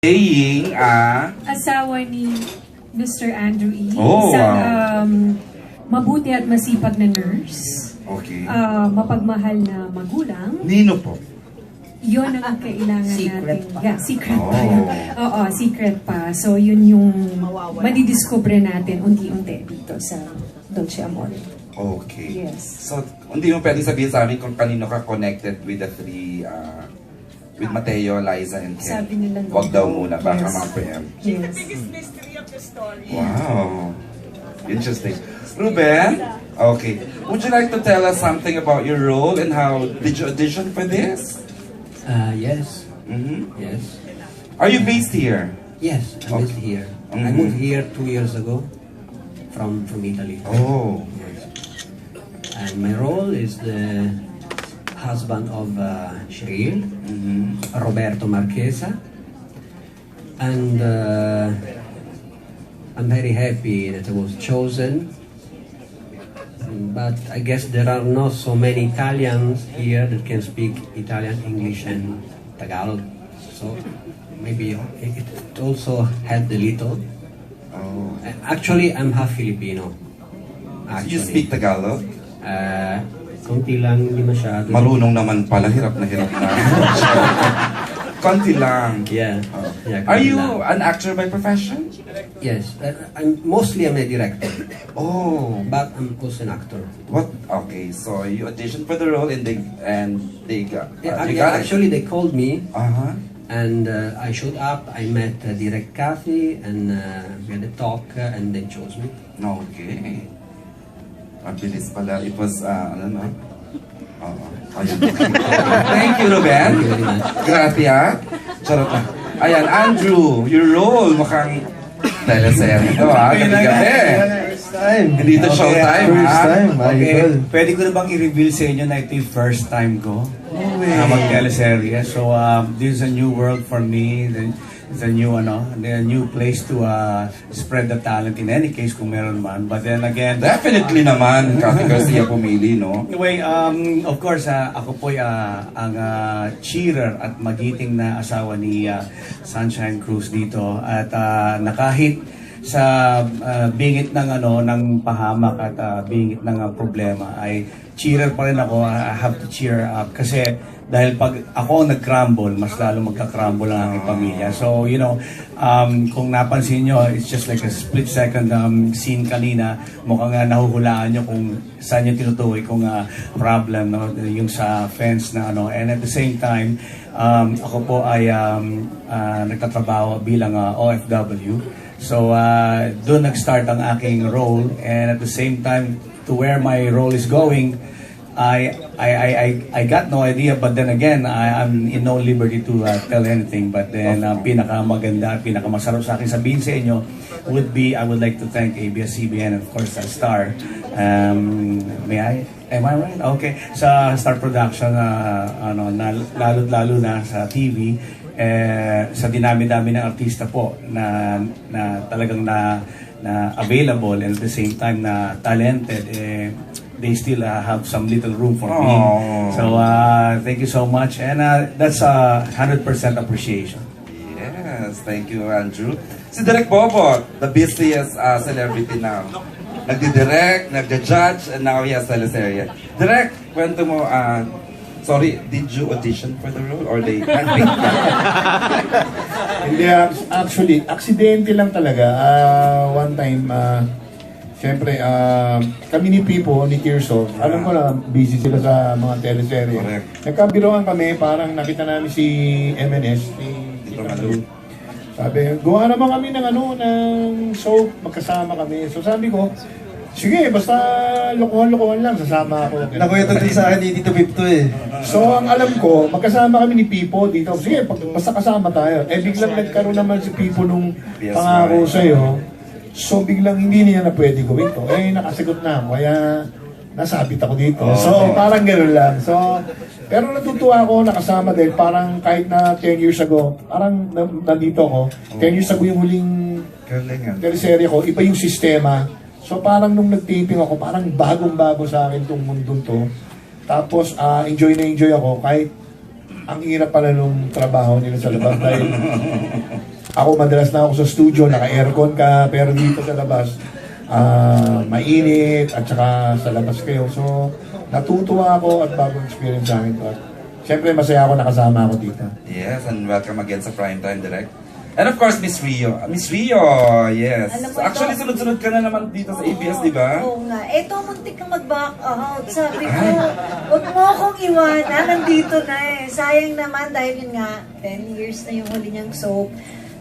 Playing asawa ni Mr. Andrew E. Oh, Isang wow. mabuti at masipag na nurse. Okay. Mapagmahal na magulang. Nino po? Yun ang kailangan Secret natin. pa. Yeah, secret pa. Oh. Oo, secret pa. So yun yung madidiscover natin unti-unti dito sa Dolce Amor. Okay. Yes. So, hindi mo pwedeng sabihin sa amin kung kanino ka connected with the three, with Mateo, Liza, and Ken. Sabi nila no. Wag daw muna, baka Yes. ma-preempt. Yes. mystery of the story. Wow. Interesting. Ruben? Okay. Would you like to tell us something about your role and how did you audition for this? Yes. Mm-hmm. Yes. Are you based here? Yes, I'm based here. I Mhm. moved here 2 years ago from Italy. Oh. Yes. And my role is the husband of Cheryl, Mm-hmm. Roberto Marchesa. And I'm very happy that I was chosen. But I guess there are not so many Italians here that can speak Italian, English, and Tagalog. So maybe it also helped a little. Oh. Actually, I'm half Filipino. You speak Tagalog? Konti lang, hindi masyado. Marunong naman pala, hirap na hirap na. Konti lang. Yeah. Yeah, Are konti you lang. an actor by profession? Yes. I'm a director, Oh. but I'm also an actor. What? Okay, so you auditioned for the role and they got you got it. Actually, they called me Uh-huh. and I showed up. I met Direct Kathy and we had a talk and they chose me. Okay. Mabilis pala. It was, ano no? Oo. Ayun. Thank you, Ruben. Thank you very much. Gracias. Charot na. Ayan, Andrew, your role mukhang teleserye ito gabi-gabi. First time. Hindi ito showtime, First ha? time, Okay, idol. pwede ko na bang i-reveal sa inyo na ito yung first time ko na mag-teleserye. So, this is a new world for me. It's a new, a new place to spread the talent in any case kung meron man. But then again, Definitely naman, Cathy Garcia pumili, no? anyway, of course, ako po ang cheerer at magiting na asawa ni Sunshine Cruz dito. At nakahit sa bingit ng ng pahamak at bingit ng problema ay cheerer pa rin ako. I have to cheer up kasi dahil pag ako ang nag-crumble, mas lalo magka-crumble ang aking pamilya. So, kung napansin nyo, it's just like a split second scene kanina. Mukhang nahuhulaan nyo kung saan yung tinutukoy kung problem, no? Yung sa fence na And at the same time, ako po ay nagtatrabaho bilang OFW. So, doon nag-start ang aking role. And at the same time, to where my role is going, I got no idea, but then again, I'm in no liberty to tell anything. But then, pinakamaganda, pinakamasarap sa akin sabihin sa inyo would be, I would like to thank ABS-CBN and of course, Star. May I? Am I right? Okay. Sa Star Production, lalo na sa TV, sa dinami-dami ng artista po na talagang na available and at the same time na talented, they still have some little room for me. So, thank you so much. And that's 100% appreciation. Yes, thank you, Andrew. Si Direk Bobot, the busiest celebrity now. Nagdi-direct, nagdi-judge, and now he has teleserye. Direk, kwento mo, sorry, did you audition for the role or they handpicked ka? Hindi, actually, aksidente lang talaga. One time, siyempre, kami ni Pipo, ni Tirso, alam ko na, busy sila sa mga teleserye. Correct. Nagkabiroan kami, parang nakita namin si MNS, si Tito Malu. Sabi, gawa naman kami ng soap, magkasama kami. So sabi ko, sige, basta lokohan-lokohan lang, sasama ako. Nakwento din sa akin ni Tito Pipto eh. So, ang alam ko, magkasama kami ni Pipo dito. Sige, basta kasama tayo. Biglang nagkaroon naman si Pipo nung Yes, pangako right. sa'yo. So, biglang hindi niya na pwede gawin to. Nakasagot na ako. Kaya, nasabit ako dito. Oh. So, parang gano'n lang. So, pero natutuwa ako nakasama dahil parang kahit na 10 years ago, parang nandito ako. 10 years ago yung huling Galing, teleserye ko, iba yung sistema. So parang nung nag-taping ako, parang bagong-bago sa akin tong mundong to. Tapos enjoy na enjoy ako kahit ang hirap pala nung trabaho nila sa labas dahil ako madalas na ako sa studio, naka-aircon ka, pero dito sa labas, mainit at saka sa labas kayo. So, natutuwa ako at bagong experience sa akin to. At syempre, masaya ako nakasama ako dito. Yes, and welcome again sa Primetime Direct. And of course, Miss Rio. Miss Rio, yes. Alam mo, Actually, sunod-sunod ka na naman dito sa ABS, di ba? Oo nga. Eto, muntik kang mag-back out. Sabi ko, huwag mo akong iwanan. Nandito na eh. Sayang naman dahil yun nga, 10 years na yung huli niyang soap.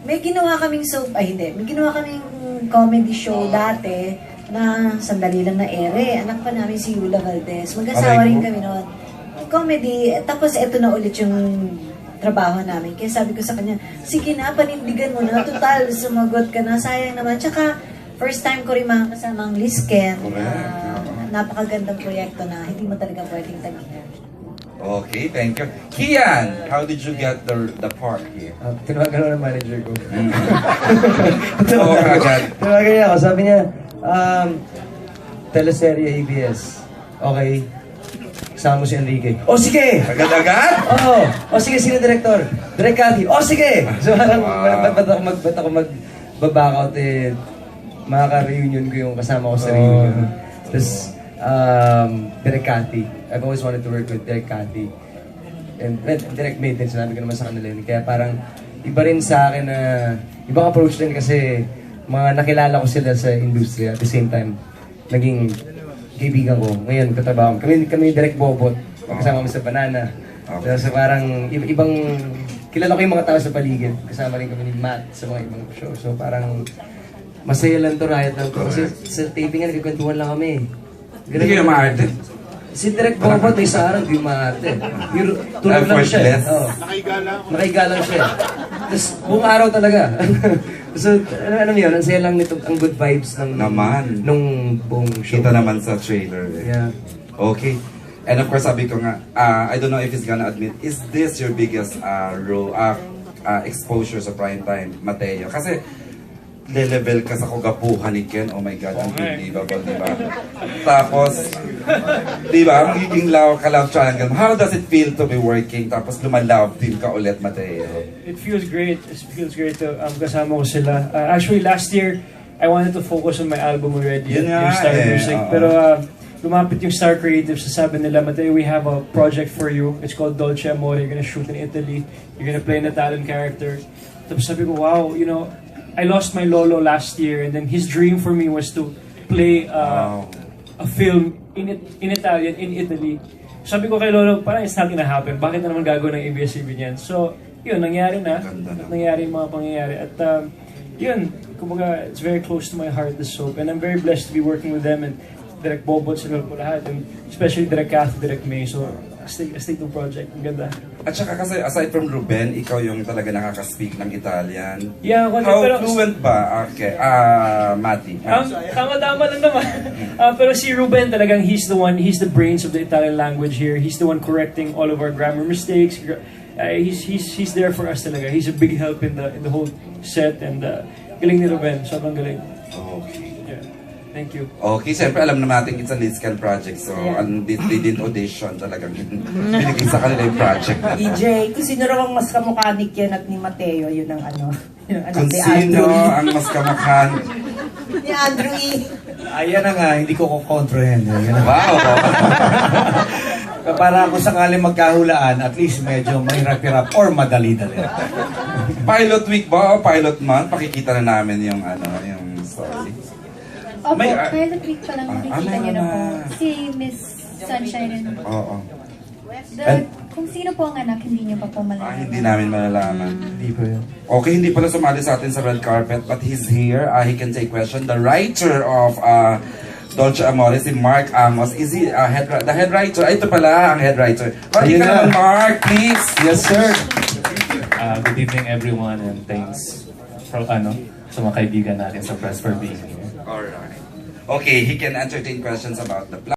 May ginawa kaming soap, ay hindi. May ginawa kaming comedy show dati na sandali lang na ere. Anak pa namin si Yula Valdez. Mag-asawa rin kami noon. Comedy. Tapos eto na ulit yung trabaho namin. Kaya sabi ko sa kanya, sige na, panindigan mo na. Total, sumagot ka na. Sayang naman. Tsaka, first time ko rin makakasama ang Liz Ken. Napakagandang proyekto na hindi mo talaga pwedeng tagyan. Okay, thank you. Kian, how did you get the part here? Tinawagan ako ng manager ko. Oo, agad. Tinawagan niya ako, sabi niya, teleserye ABS. Okay. Kasama mo si Enrique. O sige! Agad-agad? Oo. O sige, sino director? Direk Cathy. O sige! So parang, ba't ako mag-back out eh, makaka-reunion ko yung kasama ko sa reunion. Tapos, Direk Cathy. I've always wanted to work with Direk Cathy. And Direk May din, sinabi ko naman sa kanila yun. Kaya parang, iba rin sa akin na, ibang approach din kasi, mga nakilala ko sila sa industriya at the same time, naging kaibigan ko. Ngayon, katrabaho kami Direk Bobot, kasama kami sa Banana. Okay. So parang ibang, kilala ko yung mga tao sa paligid. Kasama rin kami ni Matt sa mga ibang show. So parang, masaya lang to, riot lang to. Kasi sa taping nga, nagkikwentuhan lang kami. Hindi kayo maarte? Si Direk Bobot may sa araw, hindi maarte. Tulog lang siya. Oh. Nakaiga lang siya. Tapos buong araw talaga. So, ano yun, ang saya lang nito, ang good vibes ng Naman. nung buong show. Kita naman sa trailer. Eh. Yeah. Okay. And of course, sabi ko nga, I don't know if he's gonna admit, is this your biggest exposure sa primetime, Mateo? Kasi, le-level ka sa kugapuhan ni Ken. Oh my God, unbelievable, di ba? Tapos, di ba, magiging ka-love triangle. How does it feel to be working? Tapos lumalav din ka ulit, Mateo. It feels great. It feels great to kasama ko sila. Actually, last year, I wanted to focus on my album already. Yun yung nga Star eh, Music. oo. Pero lumapit yung Star Creatives. Sabi nila, Mateo, we have a project for you. It's called Dolce Amore. You're gonna shoot in Italy. You're gonna play an Italian character. Tapos sabi ko, wow, you know, I lost my lolo last year, and then his dream for me was to play a film in Italian, in Italy. Sabi ko kay lolo, parang it's not gonna happen. Bakit na naman gagawin ng ABS-CBN yan? So, yun, nangyari na. Nangyari yung mga pangyayari. At yun, kumbaga, it's very close to my heart, this soap. And I'm very blessed to be working with them, and Direk Bobot, sila po lahat. And especially Direk Cathy, Direk May. So, astig ng project. Ang ganda. At saka kasi, aside from Ruben, ikaw yung talaga nakaka-speak ng Italian. Yeah, How pero fluent ba? Okay. Mati. tama-tama lang naman. Pero si Ruben talagang he's the brains of the Italian language here. He's the one correcting all of our grammar mistakes. He's there for us talaga. He's a big help in the whole set, and galing ni Ruben, sobrang galing. Okay. Yeah. Thank you. Okay, siyempre alam naman natin it's a Lidscan project, so they did audition talagang binigay sa kanila yung project na to. EJ, kung sino raw ang mas kamukha ni Ken at ni Mateo, yun ang ano, yung anak Kung ni sino Andrew. ang mas kamakhan. Ni Andrew E. Ayan na nga, hindi ko kukontrahen. Wow! Para kung sakaling magkahulaan, at least medyo may hirap-hirap or madali-dali. Pilot week ba o pilot month? Pakikita na namin yung yung story. Opo, May, pilot week pa lang makikita niyo na po. na. Si Miss Sunshine and Oo. kung sino po ang anak, hindi niyo pa po malalaman. Hindi namin malalaman. Hindi po yun. Okay, hindi pala sumali sa atin sa red carpet, but he's here. He can take question. The writer of Dolce Amore, si Mark Amos. Is he the head writer? Ito pala ang head writer. Pati Ayun ka na. naman, Mark, please. Yes, sir. Good evening everyone, and thanks sa mga kaibigan natin sa press for being here. Alright. Okay, he can entertain questions about the plot.